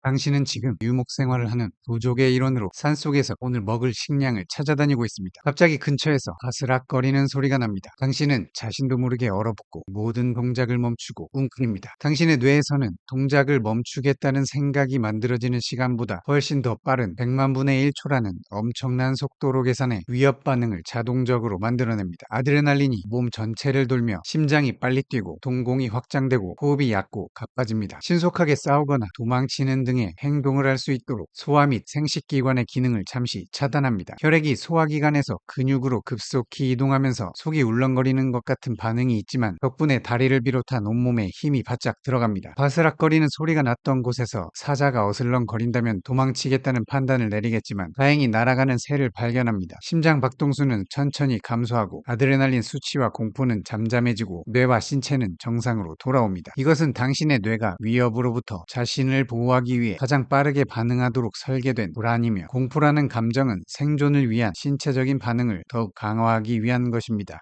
당신은 지금 유목 생활을 하는 부족의 일원으로 산속에서 오늘 먹을 식량을 찾아다니고 있습니다. 갑자기 근처에서 바스락거리는 소리가 납니다. 당신은 자신도 모르게 얼어붙고 모든 동작을 멈추고 웅크립니다. 당신의 뇌에서는 동작을 멈추겠다는 생각이 만들어지는 시간보다 훨씬 더 빠른 100만 분의 1초라는 엄청난 속도로 계산해 위협 반응을 자동적으로 만들어냅니다. 아드레날린이 몸 전체를 돌며 심장이 빨리 뛰고 동공이 확장되고 호흡이 얕고 가빠집니다. 신속하게 싸우거나 도망치는 등의 행동을 할 수 있도록 소화 및 생식기관의 기능을 잠시 차단합니다. 혈액이 소화기관에서 근육으로 급속히 이동하면서 속이 울렁거리는 것 같은 반응이 있지만 덕분에 다리를 비롯한 온몸에 힘이 바짝 들어갑니다. 바스락거리는 소리가 났던 곳에서 사자가 어슬렁거린다면 도망치겠다는 판단을 내리겠지만 다행히 날아가는 새를 발견합니다. 심장 박동수는 천천히 감소하고 아드레날린 수치와 공포는 잠잠해지고 뇌와 신체는 정상으로 돌아옵니다. 이것은 당신의 뇌가 위협으로부터 자신을 보호하기 위해 가장 빠르게 반응하도록 설계된 불안이며, 공포라는 감정은 생존을 위한 신체적인 반응을 더욱 강화하기 위한 것입니다.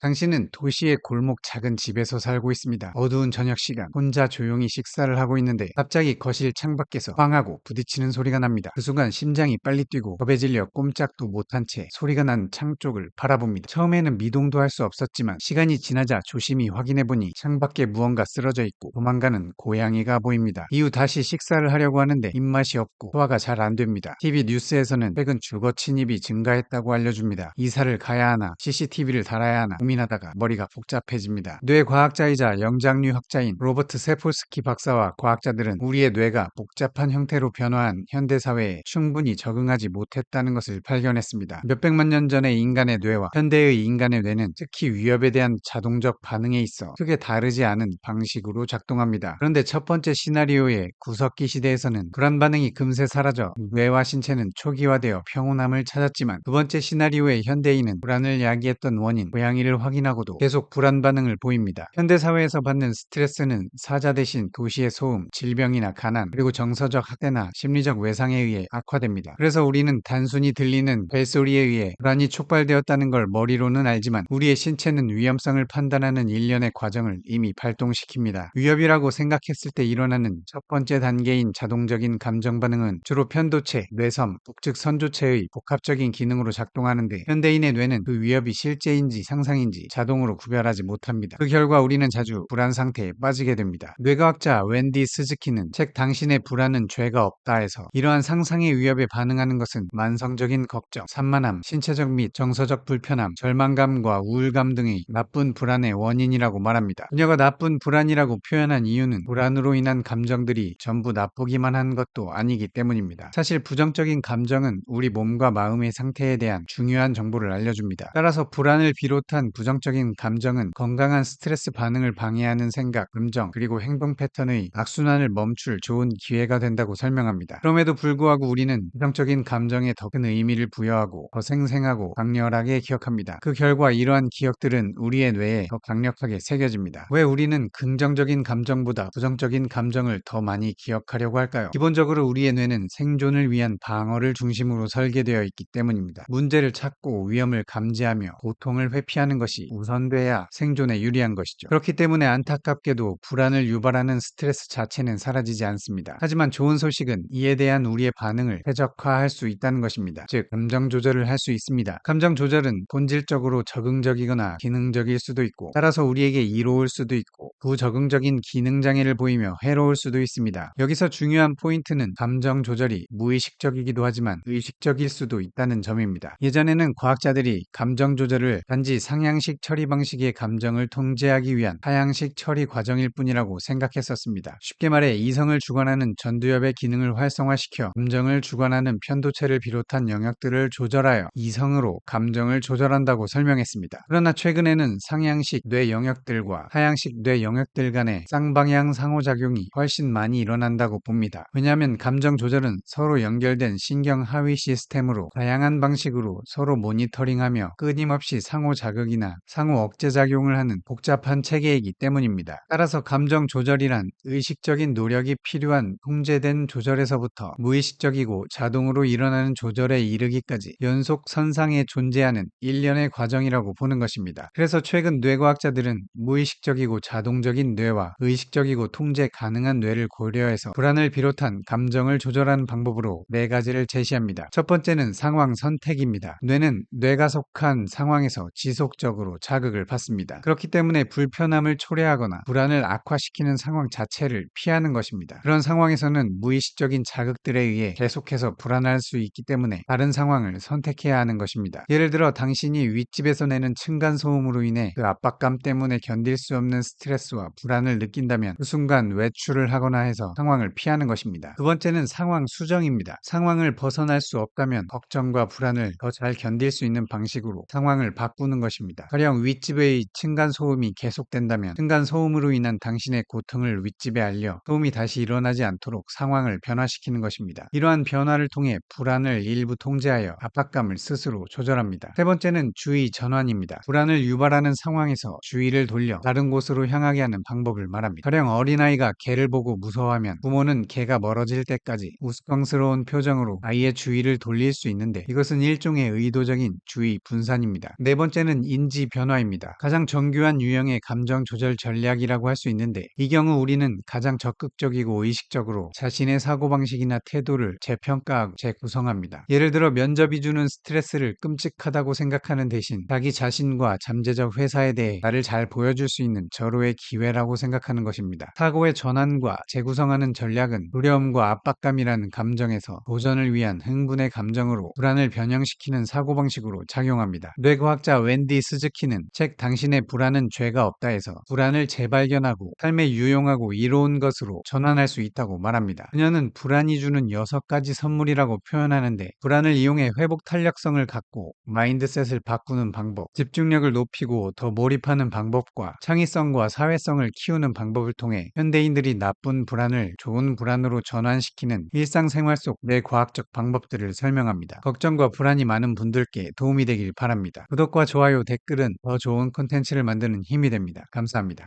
당신은 도시의 골목 작은 집에서 살고 있습니다. 어두운 저녁 시간, 혼자 조용히 식사를 하고 있는데 갑자기 거실 창밖에서 빵하고 부딪히는 소리가 납니다. 그 순간 심장이 빨리 뛰고 겁에 질려 꼼짝도 못한 채 소리가 난 창 쪽을 바라봅니다. 처음에는 미동도 할 수 없었지만 시간이 지나자 조심히 확인해보니 창밖에 무언가 쓰러져 있고 도망가는 고양이가 보입니다. 이후 다시 식사를 하려고 하는데 입맛이 없고 소화가 잘 안 됩니다. TV 뉴스에서는 최근 주거 침입이 증가했다고 알려줍니다. 이사를 가야 하나, CCTV를 달아야 하나 고민하다가 머리가 복잡해집니다. 뇌과학자이자 영장류 학자인 로버트 세폴스키 박사와 과학자들은 우리의 뇌가 복잡한 형태로 변화한 현대사회에 충분히 적응하지 못했다는 것을 발견했습니다. 몇백만 년 전의 인간의 뇌와 현대의 인간의 뇌는 특히 위협에 대한 자동적 반응에 있어 크게 다르지 않은 방식으로 작동합니다. 그런데 첫 번째 시나리오의 구석기 시대에서는 불안 반응이 금세 사라져 뇌와 신체는 초기화되어 평온함을 찾았지만, 두 번째 시나리오의 현대인은 불안을 야기했던 원인, 고양이를 확인하고도 계속 불안 반응을 보입니다. 현대사회에서 받는 스트레스는 사자 대신 도시의 소음, 질병이나 가난, 그리고 정서적 학대나 심리적 외상에 의해 악화됩니다. 그래서 우리는 단순히 들리는 벨소리에 의해 불안이 촉발되었다는 걸 머리로는 알지만 우리의 신체는 위험성을 판단하는 일련의 과정을 이미 발동시킵니다. 위협이라고 생각했을 때 일어나는 첫 번째 단계인 자동적인 감정 반응은 주로 편도체, 뇌섬, 북측 선조체의 복합적인 기능으로 작동하는데, 현대인의 뇌는 그 위협이 실제인지 상상인지 자동으로 구별하지 못합니다. 그 결과 우리는 자주 불안 상태에 빠지게 됩니다. 뇌과학자 웬디 스즈키는 책 당신의 불안은 죄가 없다에서 이러한 상상의 위협에 반응하는 것은 만성적인 걱정, 산만함, 신체적 및 정서적 불편함, 절망감과 우울감 등의 나쁜 불안의 원인이라고 말합니다. 그녀가 나쁜 불안이라고 표현한 이유는 불안으로 인한 감정들이 전부 나쁘기만 한 것도 아니기 때문입니다. 사실 부정적인 감정은 우리 몸과 마음의 상태에 대한 중요한 정보를 알려줍니다. 따라서 불안을 비롯한 부정적인 감정은 건강한 스트레스 반응을 방해하는 생각, 감정, 그리고 행동 패턴의 악순환을 멈출 좋은 기회가 된다고 설명합니다. 그럼에도 불구하고 우리는 부정적인 감정에 더 큰 의미를 부여하고 더 생생하고 강렬하게 기억합니다. 그 결과 이러한 기억들은 우리의 뇌에 더 강력하게 새겨집니다. 왜 우리는 긍정적인 감정보다 부정적인 감정을 더 많이 기억하려고 할까요? 기본적으로 우리의 뇌는 생존을 위한 방어를 중심으로 설계되어 있기 때문입니다. 문제를 찾고 위험을 감지하며 고통을 회피하는 것이 우선돼야 생존에 유리한 것이죠. 그렇기 때문에 안타깝게도 불안을 유발하는 스트레스 자체는 사라지지 않습니다. 하지만 좋은 소식은 이에 대한 우리의 반응을 최적화할 수 있다는 것입니다. 즉, 감정 조절을 할 수 있습니다. 감정 조절은 본질적으로 적응적이거나 기능적일 수도 있고, 따라서 우리에게 이로울 수도 있고, 부적응적인 기능 장애를 보이며 해로울 수도 있습니다. 여기서 중요한 포인트는 감정 조절이 무의식적이기도 하지만 의식적일 수도 있다는 점입니다. 예전에는 과학자들이 감정 조절을 단지 상향식 처리 방식의 감정을 통제하기 위한 하향식 처리 과정일 뿐이라고 생각했었습니다. 쉽게 말해 이성을 주관하는 전두엽의 기능을 활성화시켜 감정을 주관하는 편도체를 비롯한 영역들을 조절하여 이성으로 감정을 조절한다고 설명했습니다. 그러나 최근에는 상향식 뇌 영역들과 하향식 뇌 영역들 간의 쌍방향 상호작용이 훨씬 많이 일어난다고 봅니다. 왜냐하면 감정 조절은 서로 연결된 신경 하위 시스템으로 다양한 방식으로 서로 모니터링하며 끊임없이 상호자극이 반응이나 상호 억제작용을 하는 복잡한 체계이기 때문입니다. 따라서 감정 조절이란 의식적인 노력이 필요한 통제된 조절에서부터 무의식적이고 자동으로 일어나는 조절에 이르기까지 연속선상에 존재하는 일련의 과정이라고 보는 것입니다. 그래서 최근 뇌과학자들은 무의식적이고 자동적인 뇌와 의식적이고 통제 가능한 뇌를 고려해서 불안을 비롯한 감정을 조절하는 방법으로 네 가지를 제시합니다. 첫 번째는 상황 선택입니다. 뇌는 뇌가 속한 상황에서 지속적으로 자극을 받습니다. 그렇기 때문에 불편함을 초래하거나 불안을 악화시키는 상황 자체를 피하는 것입니다. 그런 상황에서는 무의식적인 자극들에 의해 계속해서 불안할 수 있기 때문에 다른 상황을 선택해야 하는 것입니다. 예를 들어 당신이 윗집에서 내는 층간소음으로 인해 그 압박감 때문에 견딜 수 없는 스트레스와 불안을 느낀다면 그 순간 외출을 하거나 해서 상황을 피하는 것입니다. 두 번째는 상황 수정입니다. 상황을 벗어날 수 없다면 걱정과 불안을 더 잘 견딜 수 있는 방식으로 상황을 바꾸는 것입니다. 가령 윗집의 층간소음이 계속된다면 층간소음으로 인한 당신의 고통을 윗집에 알려 소음이 다시 일어나지 않도록 상황을 변화시키는 것입니다. 이러한 변화를 통해 불안을 일부 통제하여 압박감을 스스로 조절합니다. 세 번째는 주의 전환입니다. 불안을 유발하는 상황에서 주의를 돌려 다른 곳으로 향하게 하는 방법을 말합니다. 가령 어린아이가 개를 보고 무서워하면 부모는 개가 멀어질 때까지 우스꽝스러운 표정으로 아이의 주의를 돌릴 수 있는데 이것은 일종의 의도적인 주의 분산입니다. 네 번째는 인지 변화입니다. 가장 정교한 유형의 감정 조절 전략이라고 할 수 있는데 이 경우 우리는 가장 적극적이고 의식적으로 자신의 사고방식이나 태도를 재평가하고 재구성합니다. 예를 들어 면접이 주는 스트레스를 끔찍하다고 생각하는 대신 자기 자신과 잠재적 회사에 대해 나를 잘 보여줄 수 있는 절호의 기회라고 생각하는 것입니다. 사고의 전환과 재구성하는 전략은 두려움과 압박감이라는 감정에서 도전을 위한 흥분의 감정으로 불안을 변형시키는 사고방식으로 작용합니다. 뇌과학자 웬디 스즈키는 책 당신의 불안은 죄가 없다에서 불안을 재발견하고 삶에 유용하고 이로운 것으로 전환할 수 있다고 말합니다. 그녀는 불안이 주는 6가지 선물이라고 표현하는데 불안을 이용해 회복 탄력성을 갖고 마인드셋을 바꾸는 방법, 집중력을 높이고 더 몰입하는 방법과 창의성과 사회성을 키우는 방법을 통해 현대인들이 나쁜 불안을 좋은 불안으로 전환시키는 일상생활 속 뇌과학적 방법들을 설명합니다. 걱정과 불안이 많은 분들께 도움이 되길 바랍니다. 구독과 좋아요, 댓글은 더 좋은 콘텐츠를 만드는 힘이 됩니다. 감사합니다.